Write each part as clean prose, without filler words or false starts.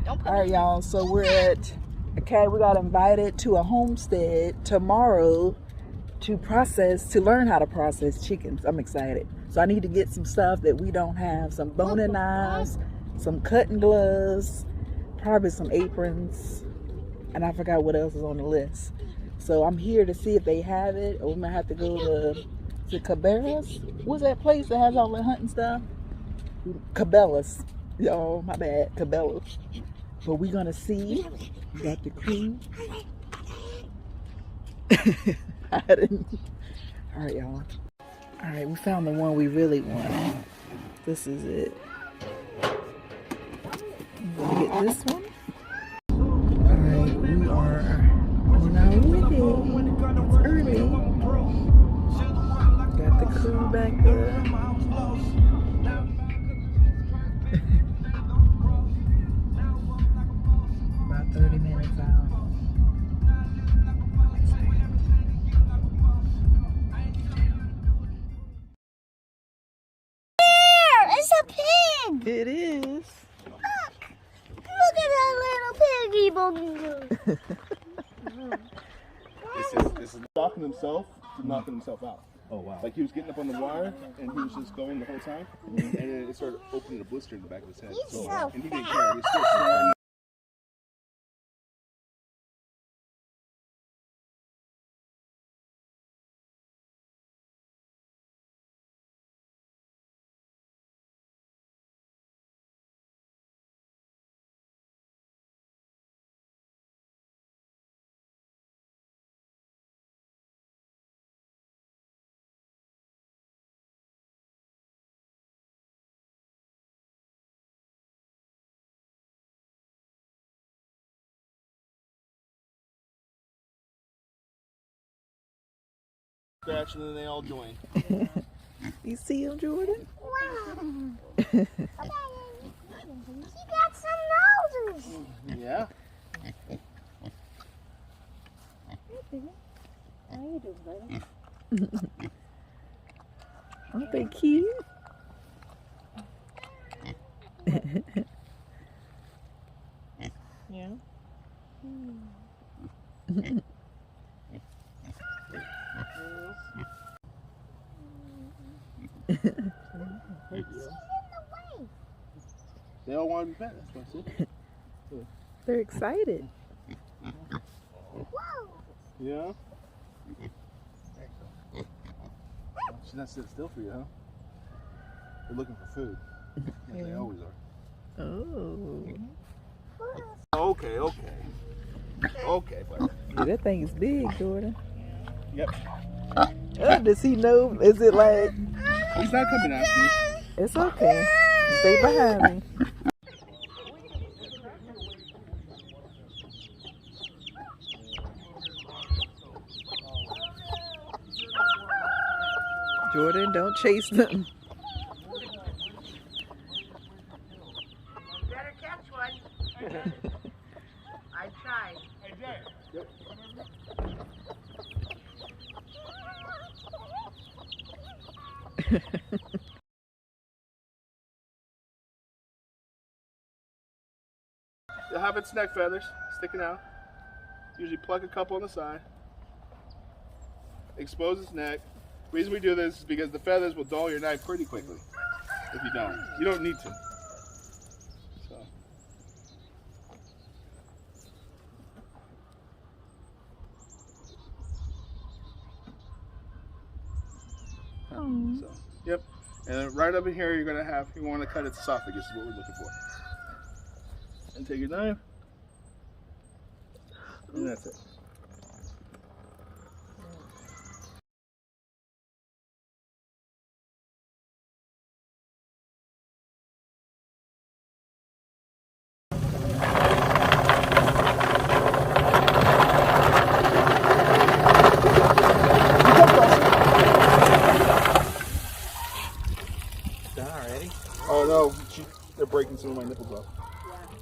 All right, y'all. So we're at, okay, we got invited to a homestead tomorrow to learn how to process chickens. I'm excited. So I need to get some stuff that we don't have. Some boning knives, some cutting gloves, probably some aprons. And I forgot what else is on the list. So I'm here to see if they have it, or we might have to go to Cabela's. What's that place that has all the hunting stuff? Cabela's. Y'all, my bad. Cabela's. But we're gonna see. Got the crew. Alright, y'all. Alright, we found the one we really want. This is it. I'm gonna get this one. Alright, we are now with it. It's early. Got the crew back there. About 30 minutes out. It's a pig! It is. Look at that little piggy bongo. This is knocking himself to knocking himself out. Oh wow! Like he was getting up on the wire and he was just going the whole time, and then it started opening a blister in the back of his head. He's so and he didn't care. He was still snoring. Scratch and then they all join. You see him, Jordan? Wow. He got some noses. Yeah. How you doing, buddy? Aren't they cute? Yeah. They all want to be fed. That's what I said. They're excited. Whoa. Yeah. She's not sitting still for you, huh? They're looking for food. As they always are. Oh. Okay. Okay, buddy. Yeah, that thing is big, Jordan. Yep. Oh, does he know? Is it like... He's not coming after you. It's okay. Stay behind me. Jordan, don't chase them. Better catch one. I tried. Hey, Jay. Yep. You'll have its neck feathers sticking out. Usually pluck a couple on the side. Expose its neck. The reason we do this is because the feathers will dull your knife pretty quickly if you don't. You don't need to. So. So, yep. And then right up in here, you want to cut its esophagus is what we're looking for. And take your knife. And that's it. Oh no, they're breaking some of my nipples off.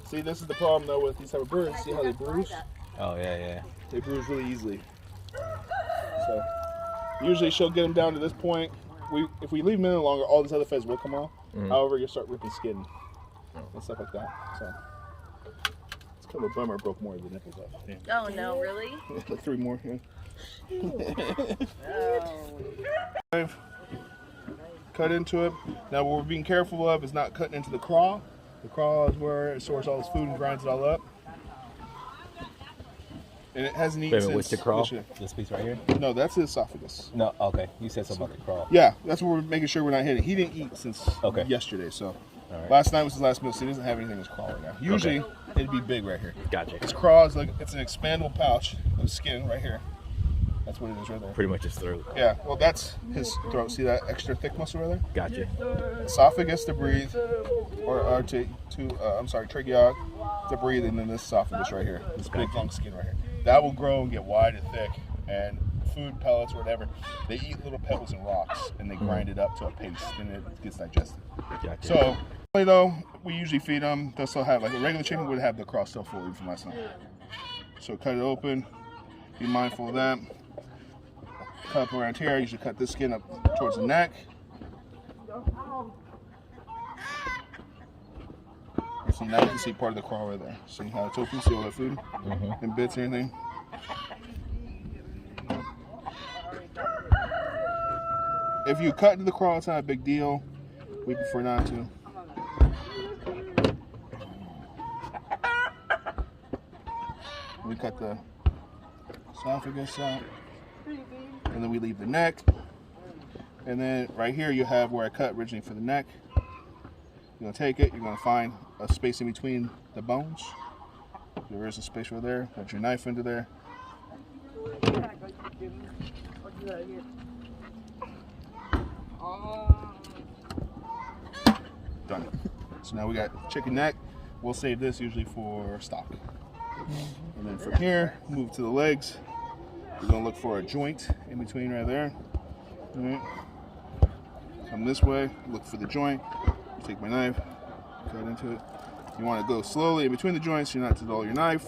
See, this is the problem though with these type of birds. See how they bruise? Oh yeah. They bruise really easily. So usually she'll get them down to this point. If we leave them in longer, all these other feathers will come off. However, you'll start ripping skin and stuff like that. So The bummer broke more of the nipples off. Yeah. Oh no, really? Like 3 more. Yeah. Oh. Cut into it. Now what we're being careful of is not cutting into the craw. The craw is where it stores all its food and grinds it all up. And it hasn't eaten since. What's the craw? This piece right here? No, that's the esophagus. No, okay. You said something about the craw. Yeah, that's what we're making sure we're not hitting. He didn't eat since yesterday, so last night was his last meal, so he doesn't have anything in his craw right now. Usually it'd be big right here. Gotcha. His craw is like it's an expandable pouch of skin right here. That's what it is right there. Pretty much his throat. Yeah, well that's his throat. See that extra thick muscle right there? Gotcha. Esophagus to breathe, or tracheotomy to breathe, and then this esophagus right here, this big long skin right here. That will grow and get wide and thick, and food pellets or whatever, they eat little pebbles and rocks, and they grind it up to a paste, and it gets digested. Gotcha. So, though, we usually feed them. They'll still have, like a regular chicken would have the craw still full even from last night. So cut it open. Be mindful of that. Cut up around here. You should cut this skin up towards the neck. See, now you can see part of the craw right there. See how it's open? See all that food and bits and everything? If you cut into the craw, it's not a big deal. We prefer not to. We cut the esophagus out, and then we leave the neck. And then right here you have where I cut originally for the neck. You're going to take it, you're going to find a space in between the bones. There is a space right there. Put your knife into there. Done. So now we got chicken neck. We'll save this usually for stock. And then from here, move to the legs. We're going to look for a joint in between right there. All right. Come this way, look for the joint. Take my knife, cut into it. You want to go slowly in between the joints, you're not to dull your knife.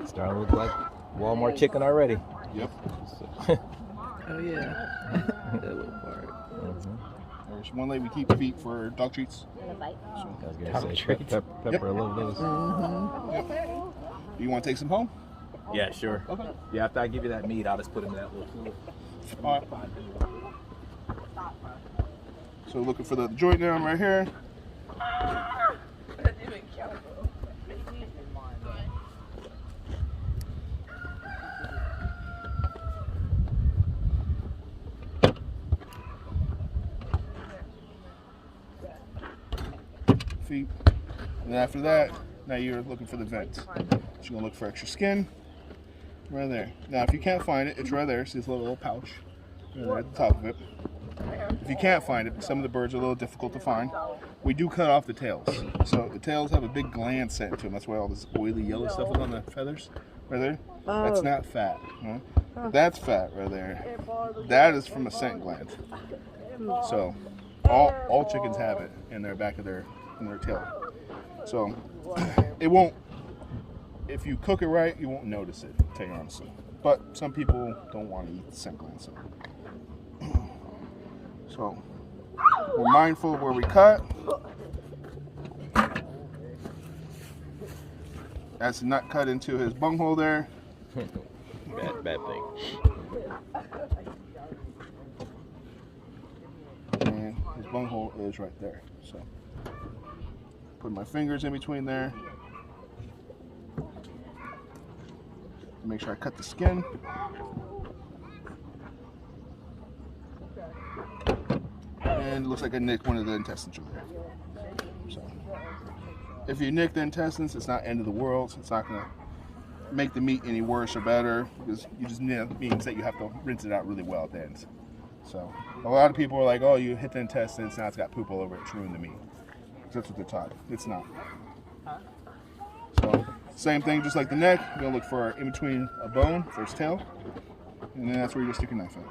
Starting to look like Walmart chicken already. Yep. Oh yeah. That little part. There's one leg we keep feet for dog treats. I was gonna say pepper a little bit. Yep. You want to take some home? Yeah, sure. Okay. Yeah, after I give you that meat, I'll just put him in that little pool. All right. So looking for the joint down right here. Feet. And then after that, now you're looking for the vent. So you're gonna look for extra skin. Right there. Now, if you can't find it, it's right there. See this little pouch right there at the top of it. If you can't find it, some of the birds are a little difficult to find. We do cut off the tails. So the tails have a big gland set into them. That's why all this oily yellow stuff is on the feathers right there. That's not fat. Huh? That's fat right there. That is from a scent gland. So all chickens have it in their back of their tail. So it won't. If you cook it right, you won't notice it, to tell you honestly. But some people don't want to eat the scent gland. So we're mindful of where we cut. That's the nut cut into his bunghole there. Bad thing. And his bunghole is right there. So put my fingers in between there. Make sure I cut the skin. And it looks like I nicked one of the intestines over there. So if you nick the intestines, it's not end of the world. It's not gonna make the meat any worse or better, because you just means that you have to rinse it out really well at the end. So a lot of people are like, oh, you hit the intestines, now it's got poop all over it, it's ruined the meat. That's what they're taught. It's not. So same thing, just like the neck, you're gonna look for in between a bone for its tail, and then that's where you just stick your knife in.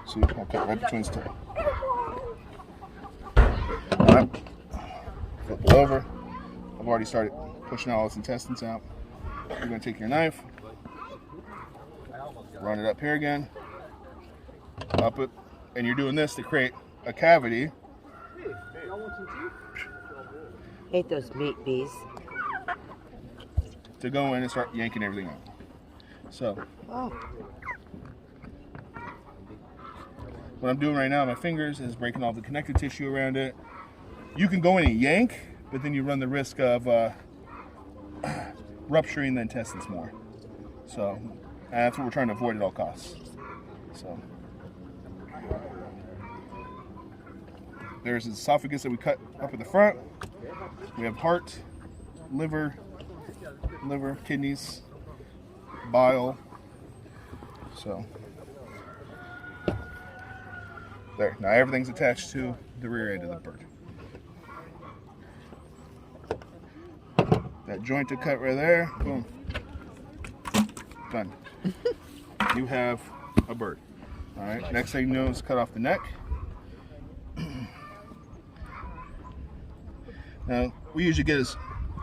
See, I'll cut right between its tail. Alright, flip it over. I've already started pushing all its intestines out. You're gonna take your knife, run it up here again. up it, and you're doing this to create a cavity. Hate those meat bees. To go in and start yanking everything out. So, what I'm doing right now, my fingers is breaking all the connective tissue around it. You can go in and yank, but then you run the risk of rupturing the intestines more. So, and that's what we're trying to avoid at all costs. So, there's the esophagus that we cut up at the front. We have heart, liver, kidneys, bile. So there. Now everything's attached to the rear end of the bird. That joint to cut right there. Boom. Done. You have a bird. All right. Next thing you know is cut off the neck. Now we usually get as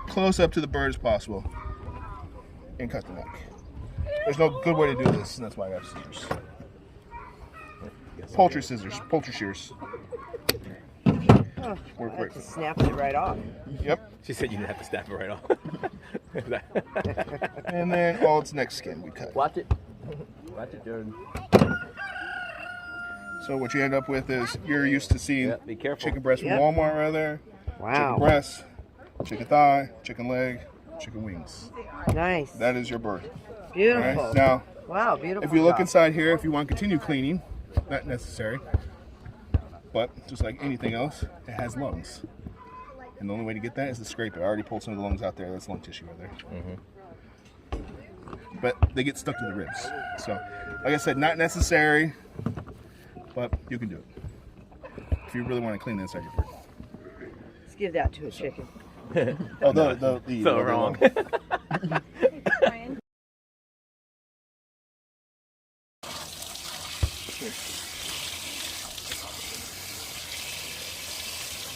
close up to the bird as possible and cut the neck. There's no good way to do this, and that's why I have scissors. Poultry scissors, poultry shears. Work great. Snapped it right off. Yep. She said you didn't have to snap it right off. And then all its neck skin we cut. Watch it. Watch it, Jordan. So what you end up with is you're used to seeing Be careful. chicken breast from Yep. Walmart right there. Wow. Chicken breast, chicken thigh, chicken leg, chicken wings. Nice. That is your bird. Beautiful. All right? Now, Wow, beautiful. if you look job. inside here, if you want to continue cleaning, not necessary. But just like anything else, it has lungs. And the only way to get that is to scrape it. I already pulled some of the lungs out there. That's lung tissue right there. But they get stuck to the ribs. So, like I said, not necessary, but you can do it. If you really want to clean the inside of your bird. Let's give that to a chicken. Oh, the So wrong.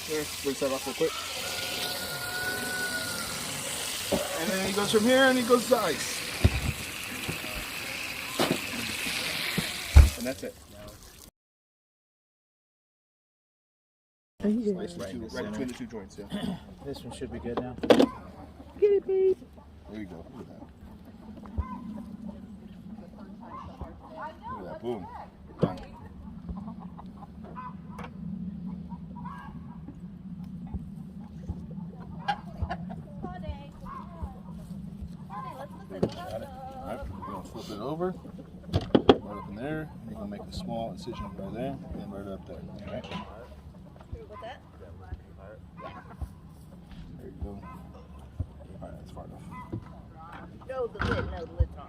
There, rinse that off real quick. And then he goes from here and he goes to ice. And that's it. Slice right between the two joints, yeah. This one should be good now. There you go. Look at that. Look at that. Boom. Done. Alright, you're going to flip it over, right up in there, and you're going to make a small incision right there, and right up there. Alright. There you go. Alright, that's far enough. No, the lid's not.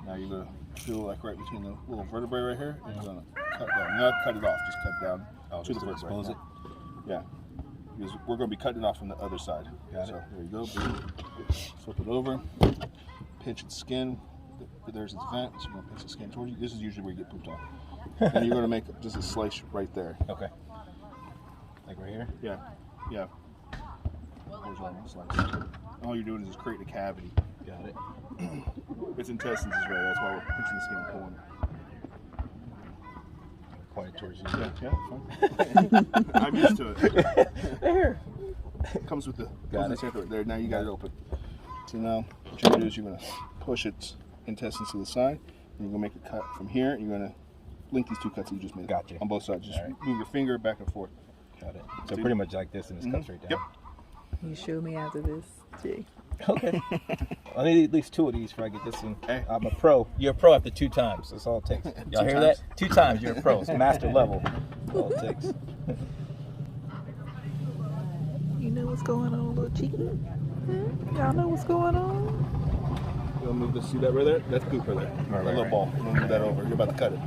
Now you're going to feel like right between the little vertebrae right here, and you're going to cut down. Not cut it off, just cut down to the vertebrae. Expose it? Yeah. Because we're going to be cutting it off from the other side. Got so it. there you go. Boom. Flip it over. Pinch its skin. There's its vent. So you're going to pinch the skin towards you. This is usually where you get pooped on. And you're going to make just a slice right there. Okay. Like right here? Yeah. Yeah. Horizontal slice. All you're doing is just creating a cavity. Got it. Its intestines is right. That's why we're pinching the skin and pulling. Point it towards you. Yeah, fine. I'm used to it. There. Comes with the Got it. right there. Now you got it open. So now what you're going to do is you're going to push its intestines to the side. And you're going to make a cut from here. And you're going to link these two cuts that you just made. Gotcha. On both sides. Just All right. move your finger back and forth. Got it. So pretty much like this, and this cuts right down. Yep. You show me after this, Jay. Okay. I need at least 2 of these before I get this one. Hey. I'm a pro. You're a pro after 2 times. That's all it takes. Y'all hear that? 2 times, you're a pro. It's master level. That's all it takes. You know what's going on, little chicken? Y'all know what's going on? You want to move this? See that right there? That's poop right there. Right, A little right. ball. You want to move that over. You're about to cut it.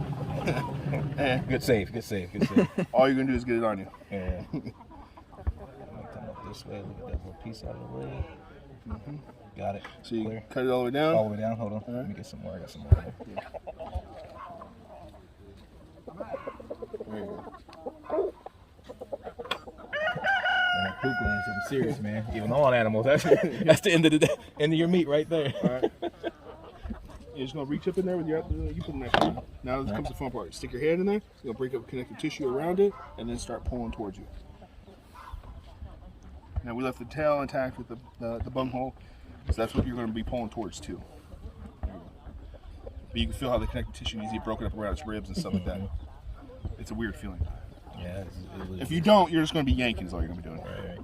Good save, good save, good save. All you're going to do is get it on you. Yeah. Come up this way. Look at that little piece out of the way. Got it. So you Clear. cut it all the way down. All the way down. Hold on. right. Let me get some more. I got some more. There you go. And that poop gland is something serious, man. Even on animals. That's the end of the day, end of your meat right there. All right. You're just gonna reach up in there with your. You put the knife in. Now comes the fun part. Stick your hand in there. You're gonna break up connective tissue around it, and then start pulling towards you. Now we left the tail intact with the bung hole, so that's what you're gonna be pulling towards too. But you can feel how the connective tissue needs to get broken up around its ribs and stuff like that. It's a weird feeling. Yeah. If you don't, you're just gonna be yanking. Is all you're gonna be doing. Right.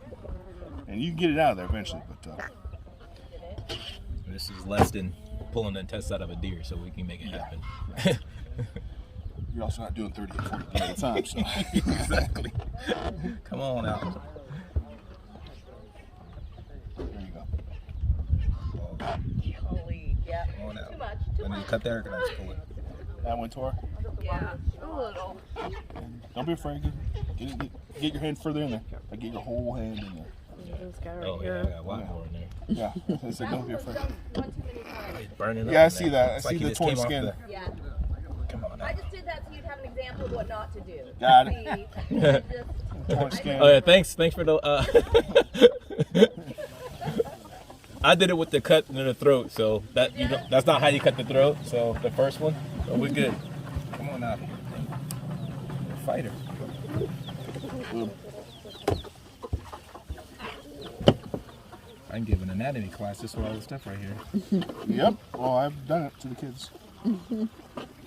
And you can get it out of there eventually, but. This is less than pulling the intestine out of a deer, so we can make it happen. You're also not doing 30 or 40 at a time, so. Exactly. Come on out. There you go. Holy, yeah. Come on out. Too much. I need to cut there, or can I just pull it? That one tore. Yeah. A little. Don't be afraid. Get your hand further in there. Like, get your whole hand in there. This guy right Oh, here. yeah, I got a lot more in there. Yeah. I said, don't be afraid. It's burning up. Yeah, I in see there. that. I It's see like the just torn came off skin. the- Yeah. Come on I out. just did that so you'd have an example of what not to do. Got it. See, I just, Torn skin. Oh yeah, thanks for the. I did it with the cut in the throat, so that that's not how you cut the throat. So the first one, so we're good. Come on out, fighter. I can give an anatomy class just for all this stuff right here. Yep. Well, I've done it to the kids.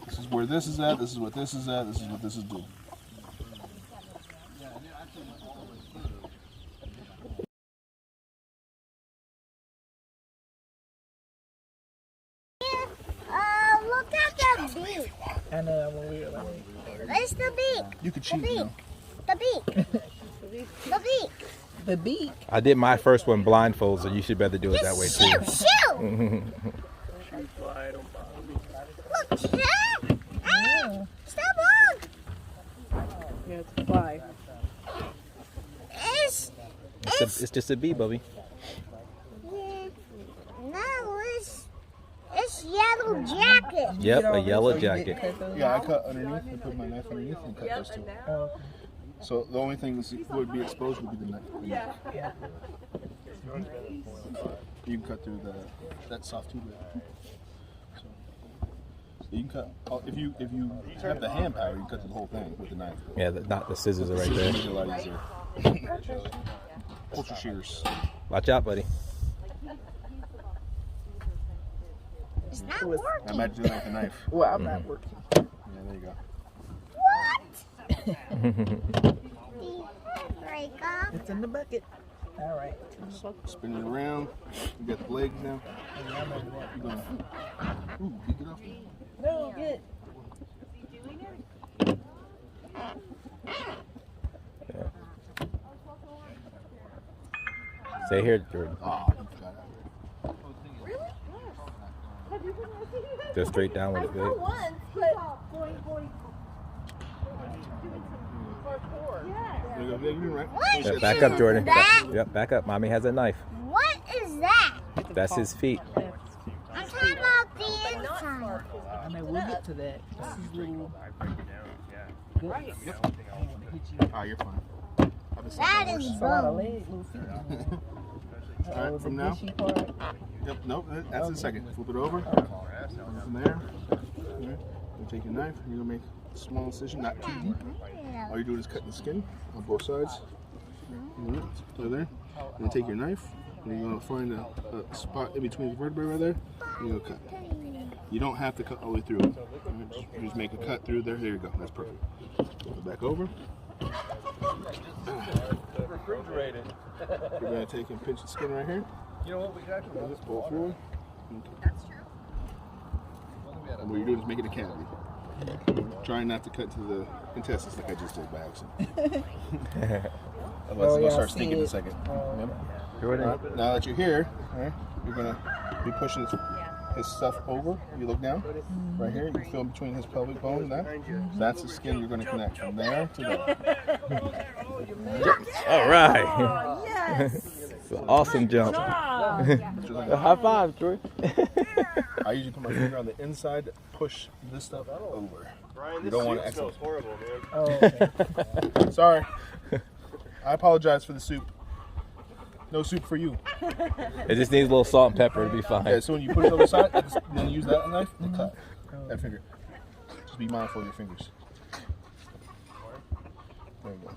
This is where this is at. This is what this is at. This is what this is doing. Look at the beak. I know I'm weird. Where's the beak? You could cheat, you know. The beak. The beak. The beak. I did my first one blindfold, so you should better do it that way too. Shoot! Look, Chad! Ah, stop on! Yeah, it's a fly. It's just a bee, Bubby. No, it's yellow jacket. Yep, a yellow jacket. Yeah, I cut underneath. I put my knife underneath and cut those two. So the only thing that would be exposed would be the knife. yeah. You can cut through that soft tube there. So you can cut if you have the hand power, you can cut through the whole thing with the knife. Yeah, not the scissors are right there. Make it a lot easier. Ultra shears. Watch out, buddy. It's not working. I imagine doing that with a knife. Well, I'm not working. Yeah, there you go. What? Break off. It's in the bucket. All right. Spin it around. You got the legs now. You're gonna. Ooh, you get off there. No, good. Stay here, Jordan. Oh, you forgot. Go straight down with it, babe. Once, but There you go. Yeah, you're right. What Yeah, back up, is Jordan. that? Yep, back up. Mommy has a knife. What is that? That's his feet. I'm talking about the inside. I mean, we'll get to that. This is little. right. Ah, you're fine. I've been That saying is It's a lot of bone. legs, little feet. All right, from now. Bushy part. Yep, nope, that's the second. Flip it over. From there. You take your knife, you're going to make a small incision, not too deep. All you're doing is cutting the skin on both sides. Right there. Then take your knife, and you're going to find a spot in between the vertebrae right there. And you're going to cut. You don't have to cut all the way through it. Just make a cut through there. There you go. That's perfect. Flip it back over. Refrigerated. You're going to take and pinch the skin right here. You know what we got? Just pull it forward. That's true. And what you're doing is making a cavity. Trying not to cut to the intestines like I just did by accident. Otherwise, it's going to start stinking in a second. Jordan. All right, now that you're here, all right, you're going to be pushing his stuff over. You look down. Right here, you can feel in between his pelvic bone and that. That's the skin you're going to connect from there to there. All right. Yes. It's an awesome jump. High five, Jordan. I usually put my finger on the inside to push this stuff over. You don't want to exit. horrible, man. Oh, okay. Sorry. I apologize for the soup. No soup for you. It just needs a little salt and pepper to be fine. Yeah, so when you put it on the side, then use that knife and cut that finger. Just be mindful of your fingers. There you go.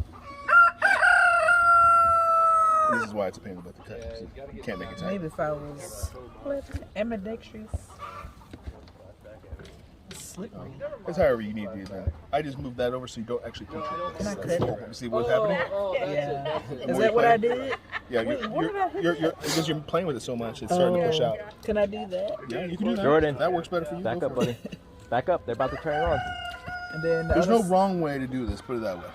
This is why it's a pain in the butt to cut. You can't make it tight. Maybe if I was ambidextrous. Slippery. It's however you need to do that. I just moved that over so you don't actually punch it. Can I That's cut the it? whole point. See what's happening? Yeah. The Is more that you what play- I did? Yeah, what did I hit? you're because you're playing with it so much, it's starting to push out. Can I do that? Yeah, you can do that. Jordan. That works better for you. Back Go up, for it. buddy. Back up. They're about to turn it on. And then the There's no other wrong way to do this. Put it that way.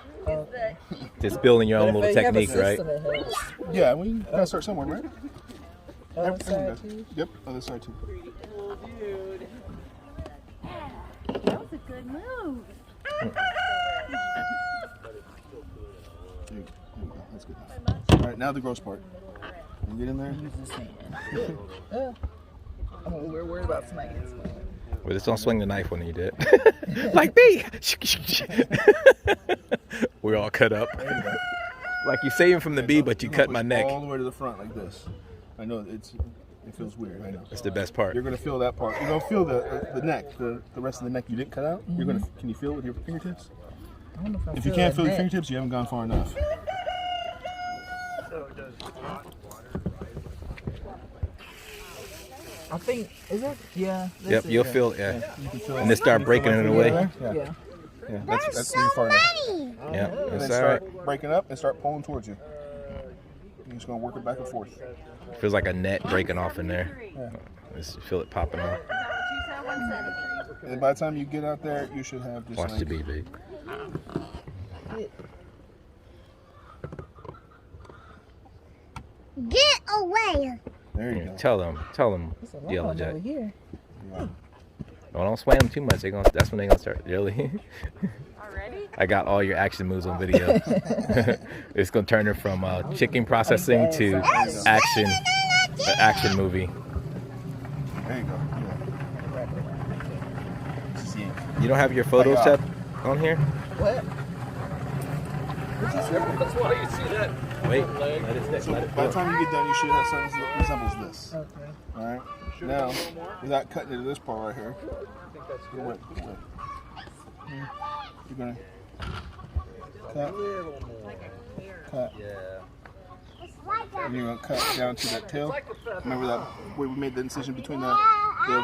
Just building your But own if little they have a technique, right? system, it helps. Yeah, well, you gotta start somewhere, right? Other Everything side does. too. Yep, other side too. That was a good move. There you go. That's good enough. All right, now the gross part. You get in there. We're worried about smacking his phone. Well, just don't swing the knife when you do it. Like me. We're all cut up. There you go. Like you saving from the bee, but you cut my Push neck. all the way to the front like this. I know it feels weird. I know. It's the best part. You're gonna feel that part. You're gonna feel the neck, the rest of the neck you didn't cut out. You're gonna. Can you feel it with your fingertips? I don't know if I If you feel can't that feel your neck. fingertips, you haven't gone far enough. I think, is it? Yeah. that's Yep, it. you'll feel it. Yeah. You can feel And then start breaking it away. Yeah. Yeah. Yeah, There's that's so far enough. many. Yeah, And then it's all right. start breaking up and start pulling towards you. You're just gonna work it back and forth. Feels like a net breaking off in there. Yeah. Just feel it popping off. And by the time you get out there, you should have just Watch like the bee, big. Get away. there you go. Tell them, It's a lot Yellow over Jack. here. Yeah. Don't sway them too much. That's when they're gonna start. Really? Already? I got all your action moves on video. It's gonna turn it from chicken processing to action movie. There you go. Yeah. Just yank. You don't have your photos up on here? What? That's why you see that. Wait, let it So by the time you get done, you should have something that resembles this. Okay. All right. Now, without cutting into this part right here, you're gonna cut, and you're gonna cut down to that tail. Remember that where we made the incision between the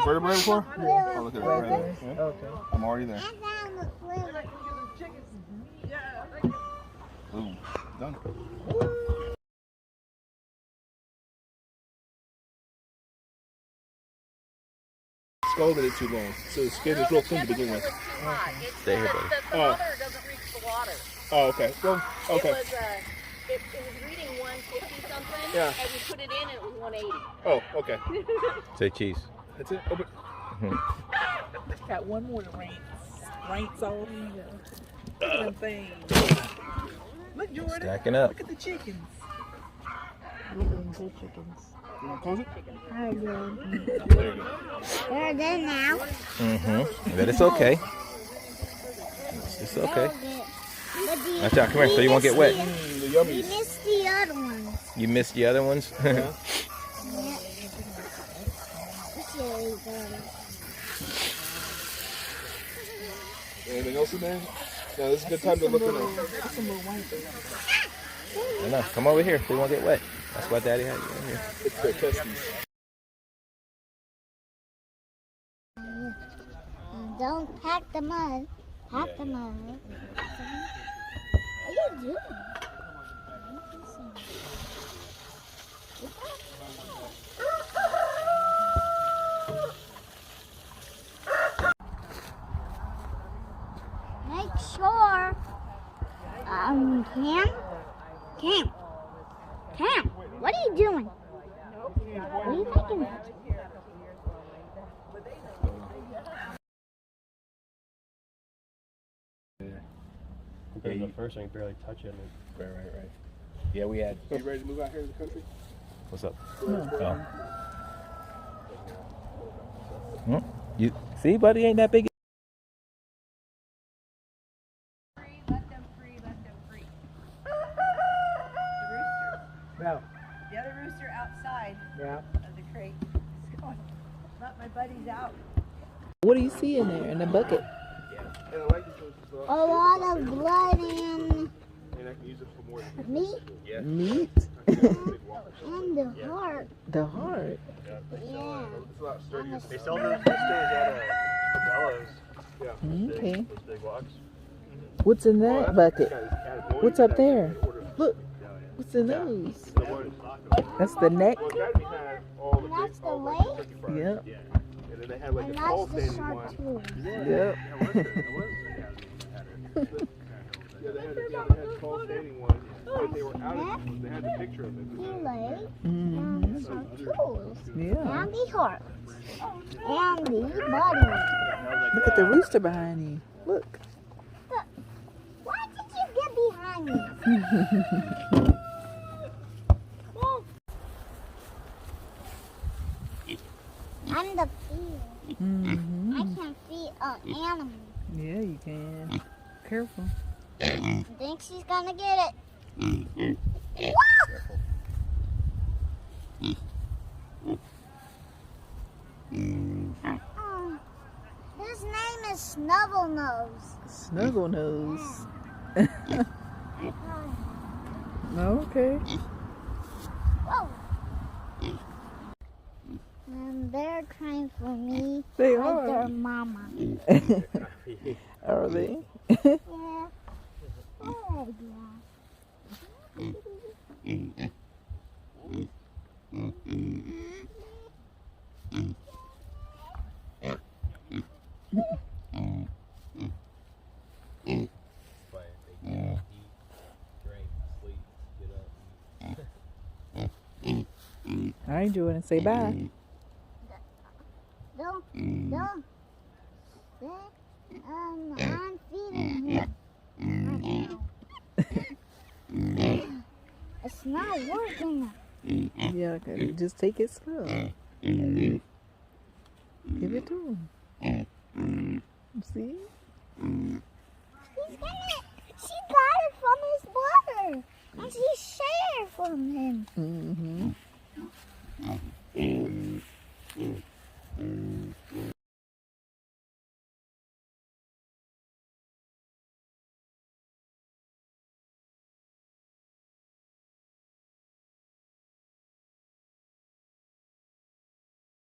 vertebrae before? Oh, look at it right there. Yeah. Okay. I'm already there. I found the flavor. Boom. Done. Scalded it too long, so the skin is real thin to begin with. Stay here, buddy. The water doesn't reach the water. Oh, okay. Well, okay. It was reading 150 something. Yeah. And we put it in and it was 180. Oh, okay. Say cheese. That's it. Open. Got one more to rinse. Rinse all these. Look at them things. Look, Jordan. Stacking up. Look at the chickens. Look at them good chickens. You want to close it? They're good. There you go. They're good now. But it's okay. It's okay. They're good. But do Watch out. Come here, so you won't get wet. The You yummies. missed the other ones. You missed the other ones. Yeah. Chili butter. Anything else in there? No, this is a good time to look in there. I know. Come over here, so you won't get wet. That's why Daddy had you in here. It's their testes. Don't pack the mud. Pack the mud. What are you doing? Make sure. Cam, what are you doing? What are you making? Compared to the first one, you barely touch it. Right. Yeah, we had. Are you ready to move out here in the country? What's up? Oh. You see, buddy, ain't that big. Let them free. The rooster. No. The other rooster outside Yeah. of the crate. He's going, let my buddies out. What do you see in there in the bucket? A lot of blood and And I can use it for more than meat Meat? and the heart. The heart. Yeah. it's a lot sturdier. They sell those roosters at Cabela's. Okay. Those big walks. What's in that bucket? What's up there? Look. What's in those? That's the neck? And that's the leg. Yep. And then they had like And a that's tall the standing shark one. too. Yep. Yeah, they had tall standing ones. But they were out of it. They had the picture of it. The leg. Mm-hmm. And the shark tools. Yeah. And the heart. And the body. Look at the rooster behind you. Look. Why did you get behind me? I'm the feed. Mm-hmm. I can feed an animal. Yeah, you can. Careful. I think she's gonna get it. Oh, his name is Snuggle Nose. Snuggle nose. Okay. Whoa. And they're crying for me. They like are. their mama. Are they? Yeah. Oh, yeah. All right, you want to say bye? Don't. I'm feeding him. It's not working. Yeah, okay. Just take it slow. Give it to him. See? She got it from his brother. And she shared from him. Mm-hmm.